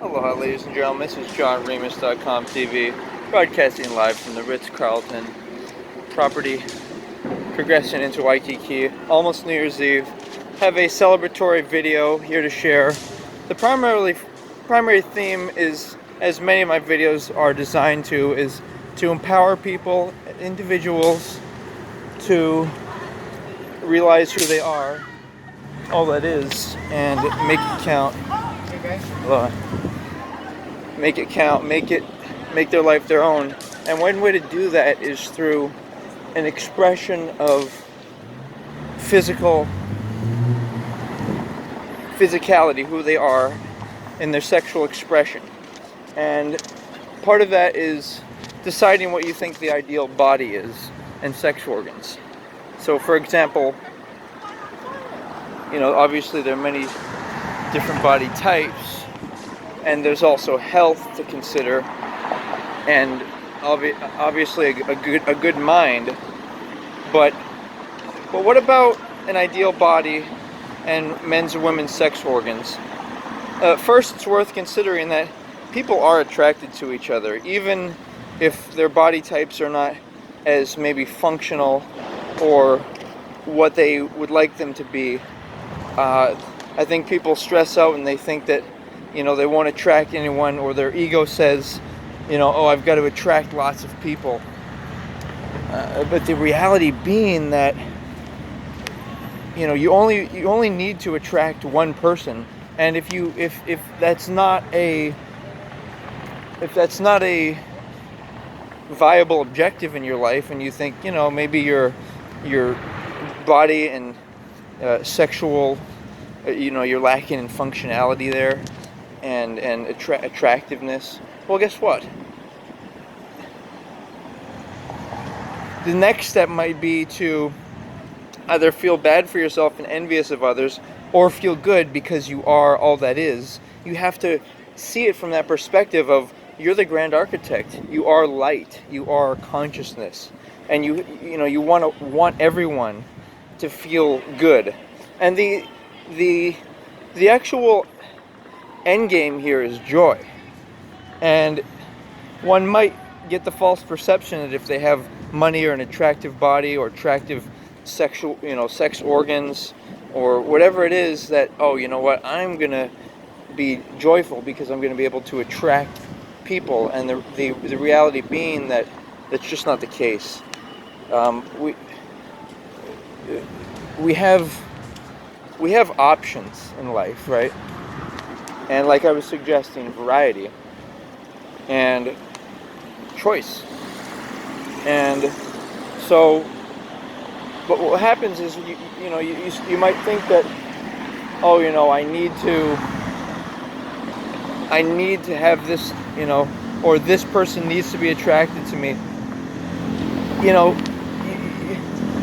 Aloha, ladies and gentlemen. This is JohnRemis.com.T.V. broadcasting live from the Ritz-Carlton property, progressing into Waikiki. Almost New Year's Eve. Have a celebratory video here to share. The primary theme is, as many of my videos are designed to, is to empower people, individuals, to realize who they are, all that is, and make it count. Make it count, make their life their own. And one way to do that is through an expression of physicality, who they are in their sexual expression. And part of that is deciding what you think the ideal body is and sex organs. So for example, obviously there are many different body types, and there's also health to consider, and obviously a good mind. But what about an ideal body and men's and women's sex organs? First, it's worth considering that people are attracted to each other, even if their body types are not as maybe functional or what they would like them to be. I think people stress out and they think that they won't attract anyone, or their ego says, oh, I've got to attract lots of people. But the reality being that, you only need to attract one person. And if that's not a viable objective in your life, and you think, maybe your body and sexual, you're lacking in functionality there, and attractiveness, well, guess what? The next step might be to either feel bad for yourself and envious of others, or feel good because you are all that is. You have to see it from that perspective of, you're the grand architect. You are light. You are consciousness, and you want everyone to feel good. And the actual end game here is joy. And one might get the false perception that if they have money or an attractive body or attractive sexual, sex organs or whatever it is, that, oh, you know what, I'm gonna be joyful because I'm gonna be able to attract people. And the reality being that that's just not the case. We have options in life, right? And like I was suggesting, variety and choice. And so, but what happens is, you might think that, oh, I need to have this, or this person needs to be attracted to me.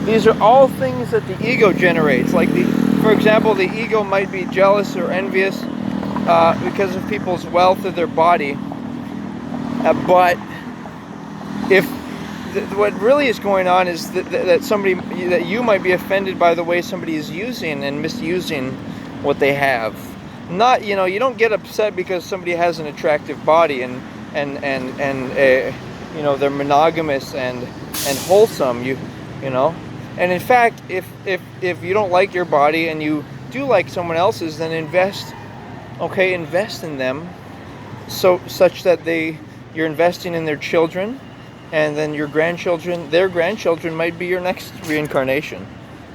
These are all things that the ego generates. Like, for example, the ego might be jealous or envious because of people's wealth of their body. But if what really is going on is that you might be offended by the way somebody is using and misusing what they have. Not, you don't get upset because somebody has an attractive body and they're monogamous and wholesome. And in fact, if you don't like your body and you do like someone else's, then invest in them, such that you're investing in their children, and then their grandchildren might be your next reincarnation.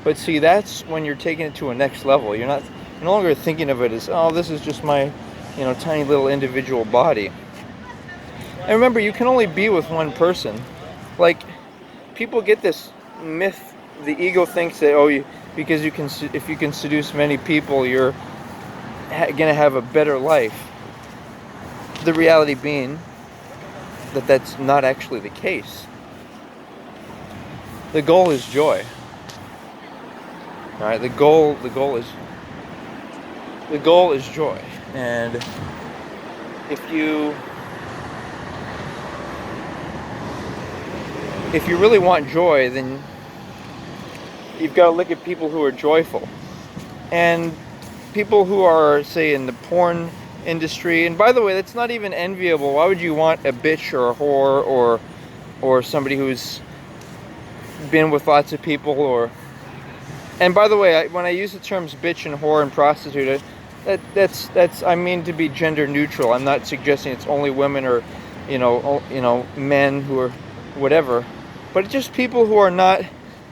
But see, that's when you're taking it to a next level. You're no longer thinking of it as, oh, this is just my, tiny little individual body. And remember, you can only be with one person. Like, people get this myth. The ego thinks that, if you can seduce many people, you're gonna have a better life. The reality being that that's not actually the case. The goal is joy. All right, the goal is joy. And if you really want joy, then you've got to look at people who are joyful. And people who are, say, in the porn industry. And by the way, that's not even enviable. Why would you want a bitch or a whore or somebody who's been with lots of people? Or, and by the way, when I use the terms bitch and whore and prostitute, that's I mean to be gender neutral. I'm not suggesting it's only women or men who are whatever, but just people who are not.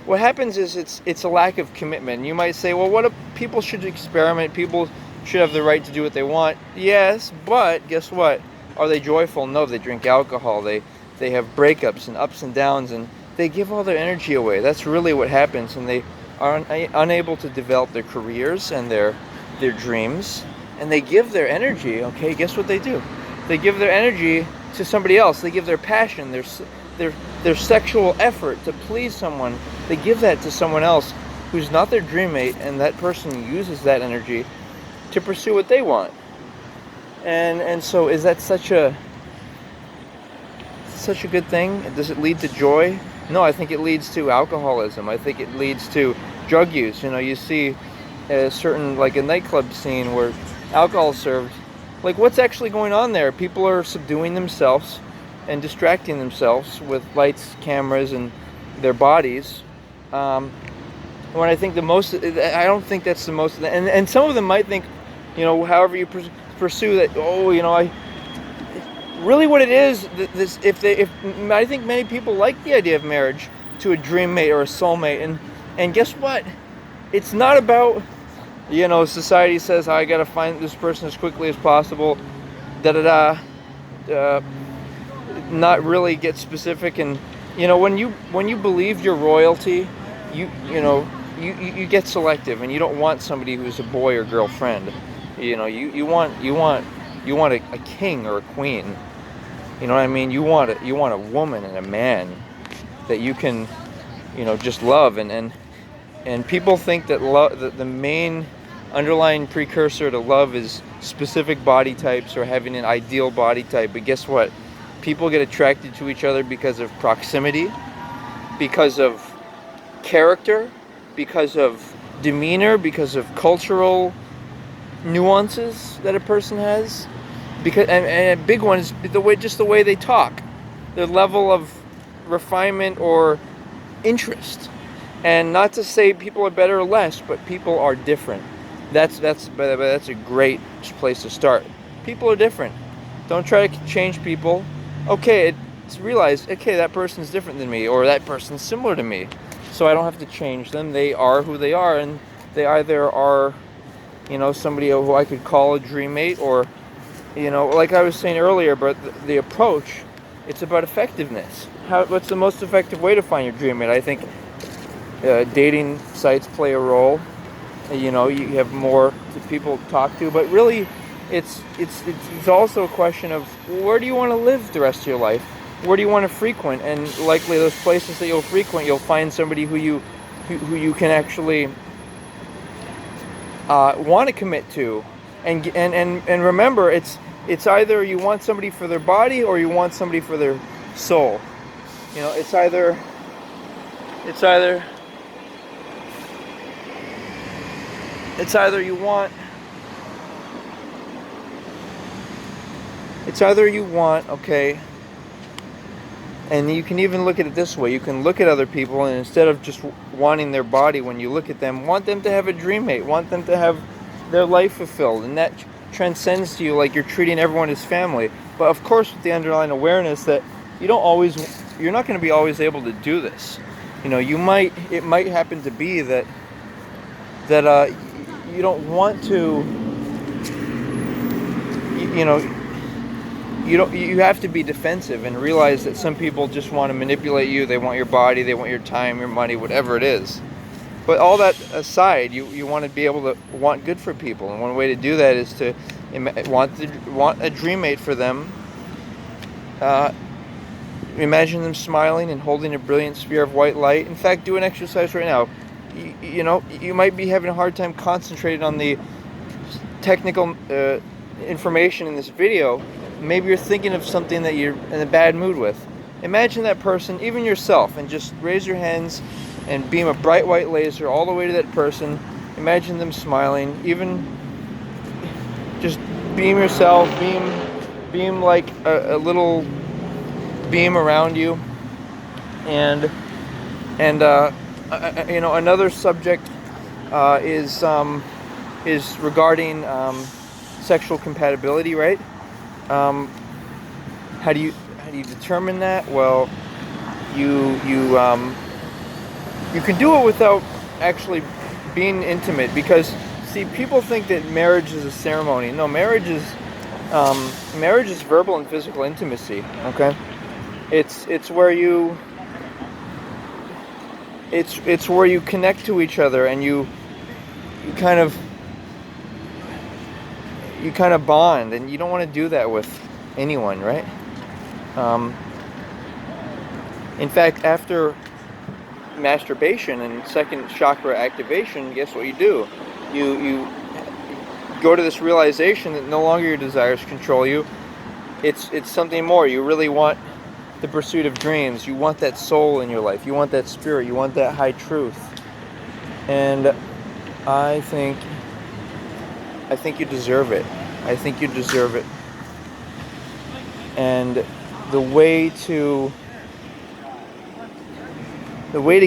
What happens is it's a lack of commitment. You might say, well, what if people should experiment? People should have the right to do what they want. Yes, but guess what? Are they joyful? No, they drink alcohol. They have breakups and ups and downs, and they give all their energy away. That's really what happens, and they are unable to develop their careers and their dreams, and they give their energy. Okay, guess what they do? They give their energy to somebody else. They give their passion, their sexual effort to please someone. They give that to someone else who's not their dream mate, and that person uses that energy to pursue what they want. And so is that such a good thing? Does it lead to joy? No, I think it leads to alcoholism. I think it leads to drug use. You see a certain, like a nightclub scene where alcohol is served. Like, what's actually going on there? People are subduing themselves and distracting themselves with lights, cameras, and their bodies. When I think I don't think that's the most. And some of them might think, however you pursue that. Really, what it is, I think many people like the idea of marriage to a dream mate or a soulmate, and guess what? It's not about, society says, I gotta find this person as quickly as possible, not really get specific. And when you believe your royalty, you get selective, and you don't want somebody who's a boy or girlfriend. You want a king or a queen. You know what I mean? You want a woman and a man that you can just love. And people think that the main underlying precursor to love is specific body types or having an ideal body type. But guess what? People get attracted to each other because of proximity, because of character, because of demeanor, because of cultural nuances that a person has. And a big one is the way they talk, their level of refinement or interest. And not to say people are better or less, but people are different. That's a great place to start. People are different. Don't try to change people. Okay, realize, okay, that person's different than me, or that person's similar to me, so I don't have to change them. They are who they are, and they either are, somebody who I could call a dream mate, or, like I was saying earlier, but the approach, it's about effectiveness. What's the most effective way to find your dream mate? I think dating sites play a role. You have more people to talk to, but really, it's also a question of, where do you want to live the rest of your life? Where do you want to frequent? And likely those places that you'll frequent, you'll find somebody who you can actually want to commit to. And remember, it's either you want somebody for their body or you want somebody for their soul. It's either you want, okay, and you can even look at it this way. You can look at other people, and instead of just wanting their body when you look at them, want them to have a dream mate, want them to have their life fulfilled, and that transcends to you like you're treating everyone as family. But of course, with the underlying awareness that you're not going to be always able to do this. It might happen to be that you don't want to, you have to be defensive and realize that some people just want to manipulate you. They want your body, they want your time, your money, whatever it is. But all that aside, you want to be able to want good for people, and one way to do that is to want a dream mate for them. Imagine them smiling and holding a brilliant sphere of white light. In fact, do an exercise right now. You might be having a hard time concentrating on the technical information in this video. Maybe you're thinking of something that you're in a bad mood with. Imagine that person, even yourself, and just raise your hands and beam a bright white laser all the way to that person. Imagine them smiling. Even just beam yourself, beam like a little beam around you, and you know, another subject is regarding sexual compatibility, right? Um, how do you determine that? Well, you you can do it without actually being intimate, because see, people think that marriage is a ceremony. No, marriage is verbal and physical intimacy. Okay, it's where it's where you connect to each other, and you kind of bond, and you don't want to do that with anyone, right? Um, in fact, after masturbation and second chakra activation, guess what you do? You go to this realization that no longer your desires control you. It's something more. You really want the pursuit of dreams. You want that soul in your life. You want that spirit. You want that high truth. And I think you deserve it. I think you deserve it. And the way to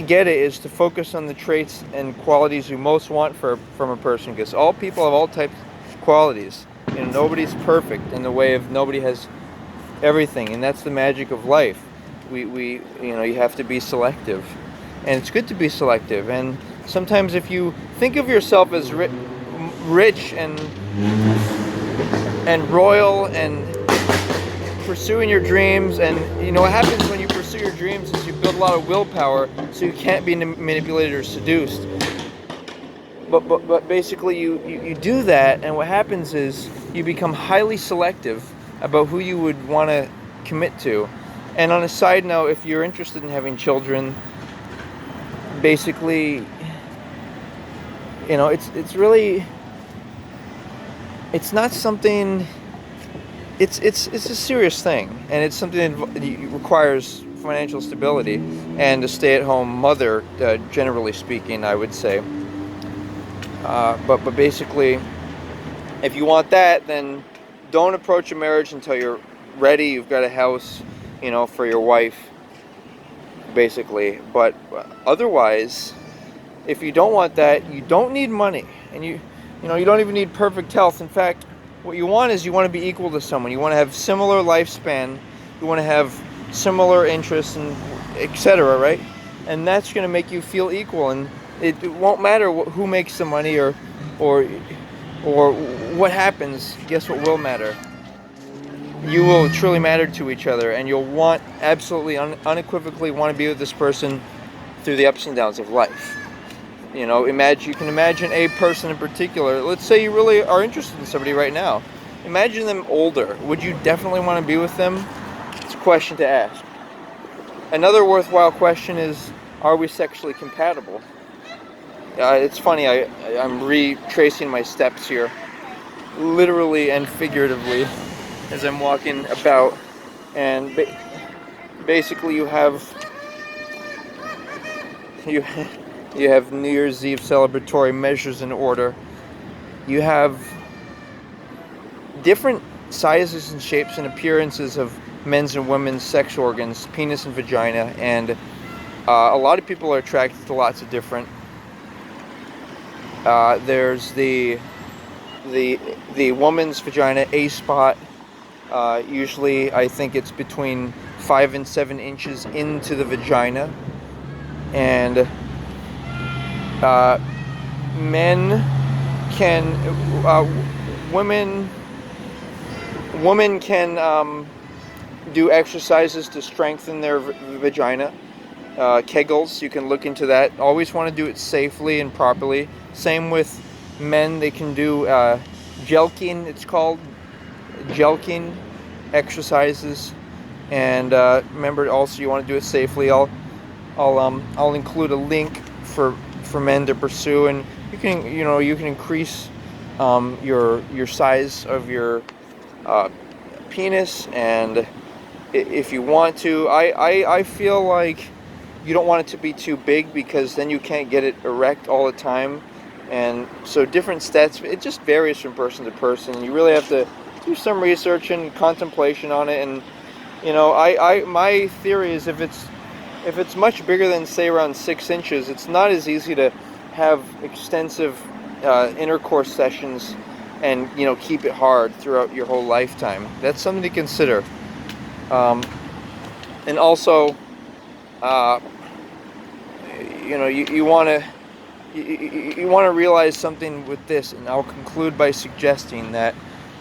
get it is to focus on the traits and qualities you most want from a person, because all people have all types of qualities. You know, nobody's perfect in the way of nobody has everything, and that's the magic of life. We you know, you have to be selective, and it's good to be selective. And sometimes if you think of yourself as rich and royal and pursuing your dreams, and you know what happens when you pursue your dreams is you build a lot of willpower, so you can't be manipulated or seduced. But basically you do that, and what happens is you become highly selective about who you would want to commit to. And on a side note, if you're interested in having children, basically, you know, it's really, it's not something, it's a serious thing, and it's something that requires financial stability and a stay-at-home mother, generally speaking, I would say. But basically, if you want that, then don't approach a marriage until you're ready. You've got a house, you know, for your wife, basically. But otherwise, if you don't want that, you don't need money, and you know, you don't even need perfect health. In fact, what you want is you want to be equal to someone. You want to have similar lifespan. You want to have similar interests, and etc. Right? And that's going to make you feel equal, and it won't matter who makes the money or what happens. Guess what will matter? You will truly matter to each other, and you'll want absolutely unequivocally want to be with this person through the ups and downs of life. You know, you can imagine a person in particular. Let's say you really are interested in somebody right now. Imagine them older. Would you definitely want to be with them? It's a question to ask. Another worthwhile question is, are we sexually compatible? It's funny, I'm retracing my steps here, literally and figuratively, as I'm walking about, and basically you have New Year's Eve celebratory measures in order. You have different sizes and shapes and appearances of men's and women's sex organs, penis and vagina, and a lot of people are attracted to lots of different. There's the woman's vagina A-spot. Usually, I think it's between 5 and 7 inches into the vagina, and men can, women can do exercises to strengthen their vagina. Kegels, you can look into that. Always want to do it safely and properly. Same with men, they can do jelqing, it's called jelqing exercises. And remember, also you want to do it safely. I'll include a link for men to pursue, and you can increase your size of your penis, and if you want to. I feel like you don't want it to be too big, because then you can't get it erect all the time, And so different stats, it just varies from person to person. You really have to do some research and contemplation on it. And my theory is if it's much bigger than, say, around 6 inches, it's not as easy to have extensive intercourse sessions and keep it hard throughout your whole lifetime. That's something to consider. And also, you want to realize something with this, and I'll conclude by suggesting that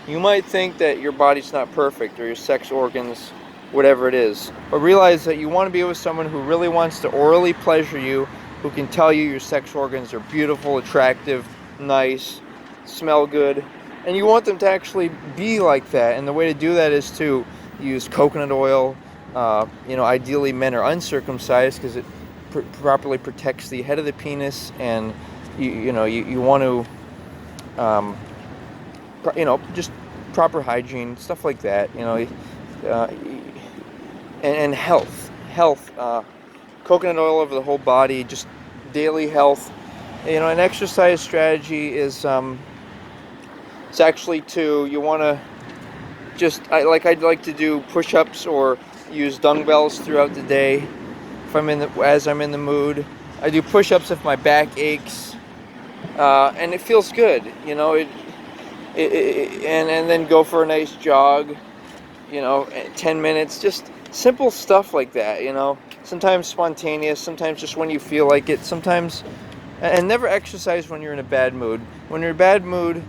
you might think that your body's not perfect, or your sex organs, whatever it is, but realize that you want to be with someone who really wants to orally pleasure you, who can tell you your sex organs are beautiful, attractive, nice, smell good, and you want them to actually be like that. And the way to do that is to use coconut oil. Ideally men are uncircumcised because it properly protects the head of the penis, and you want to just proper hygiene, stuff like that. And health, coconut oil over the whole body, just daily health. An exercise strategy is it's actually you want to I'd like to do push-ups or use dumbbells throughout the day as I'm in the mood. I do push-ups if my back aches, and it feels good, and then go for a nice jog, 10 minutes, just simple stuff like that, sometimes spontaneous, sometimes just when you feel like it, sometimes, and never exercise when you're in a bad mood. When you're in a bad mood,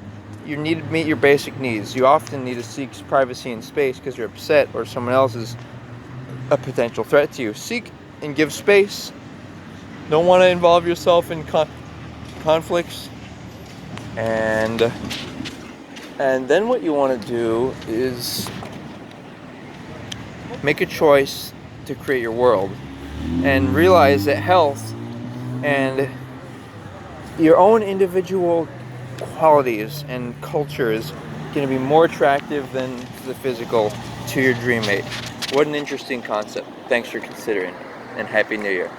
you need to meet your basic needs. You often need to seek privacy and space because you're upset or someone else is a potential threat to you. Seek and give space. Don't want to involve yourself in conflicts. And then what you want to do is make a choice to create your world, and realize that health and your own individual qualities and culture is going to be more attractive than the physical to your dream mate. What an interesting concept. Thanks for considering, and Happy New Year.